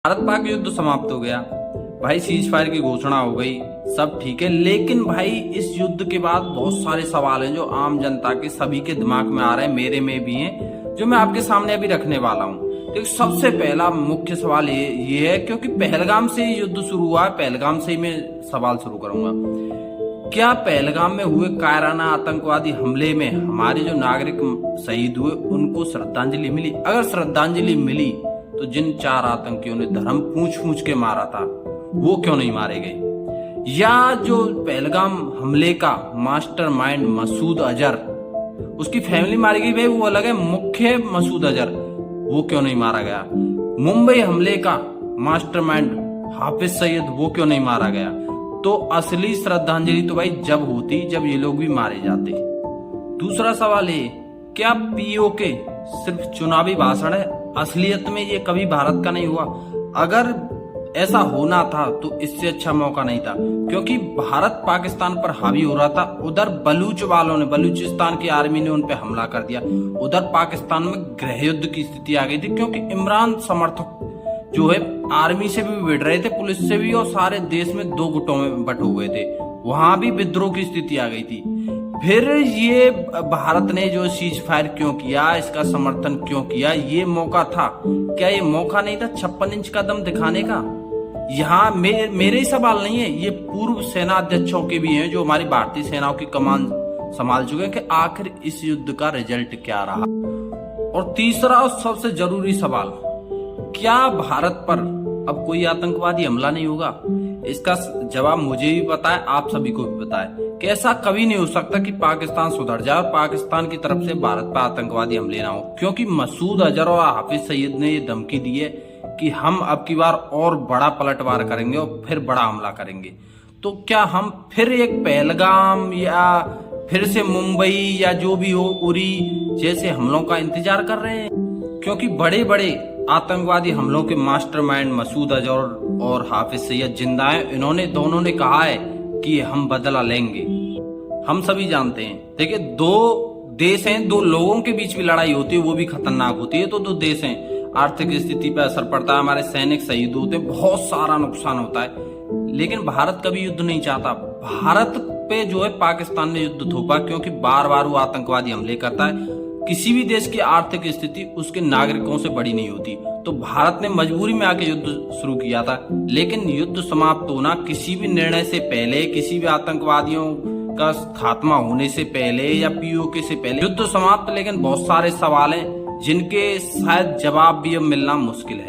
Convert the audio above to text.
भारत पाक युद्ध समाप्त हो गया भाई, सीज फायर की घोषणा हो गई, सब ठीक है। लेकिन भाई इस युद्ध के बाद बहुत सारे सवाल हैं जो आम जनता के सभी के दिमाग में आ रहे हैं, मेरे में भी हैं, जो मैं आपके सामने अभी रखने वाला हूँ। तो सबसे पहला मुख्य सवाल ये है, क्योंकि पहलगाम से ही युद्ध शुरू हुआ है, पहलगाम से ही मैं सवाल शुरू करूंगा। क्या पहलगाम में हुए कायराना आतंकवादी हमले में हमारे जो नागरिक शहीद हुए उनको श्रद्धांजलि मिली? अगर श्रद्धांजलि मिली तो जिन 4 आतंकियों ने धर्म पूछ के मारा था वो क्यों नहीं मारे गए? या जो पहलगाम हमले का मास्टरमाइंड मसूद अजहर, उसकी फैमिली मारी गई भाई, वो अलग है, मुख्य मसूद अजहर, वो क्यों नहीं मारा गया? मुंबई हमले का मास्टरमाइंड हाफिज सईद, वो क्यों नहीं मारा गया? तो असली श्रद्धांजलि तो भाई जब होती जब ये लोग भी मारे जाते। दूसरा सवाल ये, क्या पीओके सिर्फ चुनावी भाषण है? असलियत में ये कभी भारत का नहीं हुआ। अगर ऐसा होना था तो इससे अच्छा मौका नहीं था, क्योंकि भारत पाकिस्तान पर हावी हो रहा था। उधर बलूच वालों ने, बलूचिस्तान की आर्मी ने उन पे हमला कर दिया। उधर पाकिस्तान में गृह युद्ध की स्थिति आ गई थी, क्योंकि इमरान समर्थक जो है आर्मी से भी भिड़ रहे थे, पुलिस से भी, और सारे देश में 2 गुटों में बट हो गए थे। वहां भी विद्रोह की स्थिति आ गई थी। फिर ये भारत ने जो सीज फायर क्यों किया, इसका समर्थन क्यों किया? ये मौका था क्या? ये मौका नहीं था 56 इंच का दम दिखाने का? यहाँ मेरे ही सवाल नहीं है, ये पूर्व सेना अध्यक्षों के भी हैं जो हमारी भारतीय सेनाओं की कमान संभाल चुके हैं, कि आखिर इस युद्ध का रिजल्ट क्या रहा। और तीसरा और सबसे जरूरी सवाल, क्या भारत पर अब कोई आतंकवादी हमला नहीं होगा? इसका जवाब मुझे भी पता है, आप सभी को भी पता है कि ऐसा कभी नहीं हो सकता कि पाकिस्तान सुधर जाए और पाकिस्तान की तरफ से भारत पर आतंकवादी हमले ना हो, क्योंकि मसूद अजहर और हाफिज सईद ने ये धमकी दी है कि हम अब की बार और बड़ा पलटवार करेंगे और फिर बड़ा हमला करेंगे। तो क्या हम फिर एक पहलगाम या फिर से मुंबई या जो भी हो उरी जैसे हमलों का इंतजार कर रहे हैं? क्योंकि बड़े बड़े आतंकवादी हमलों के मास्टरमाइंड मसूद अजहर और हाफिज सईद जिंदा हैं। इन्होंने दोनों ने कहा है कि हम बदला लेंगे। हम सभी जानते हैं, देखिए 2 देश हैं, 2 लोगों के बीच भी लड़ाई होती है, वो भी खतरनाक होती है। तो 2 देश हैं, आर्थिक स्थिति पर असर पड़ता है, हमारे सैनिक शहीद होते हैं, बहुत सारा नुकसान होता है। लेकिन भारत कभी युद्ध नहीं चाहता। भारत पे जो है पाकिस्तान ने युद्ध थोपा, क्योंकि बार बार वो आतंकवादी हमले करता है। किसी भी देश की आर्थिक स्थिति उसके नागरिकों से बड़ी नहीं होती, तो भारत ने मजबूरी में आके युद्ध शुरू किया था। लेकिन युद्ध समाप्त होना किसी भी निर्णय से पहले, किसी भी आतंकवादियों का खात्मा होने से पहले या पीओके से पहले युद्ध समाप्त। लेकिन बहुत सारे सवाल हैं जिनके शायद जवाब भी अब मिलना मुश्किल है।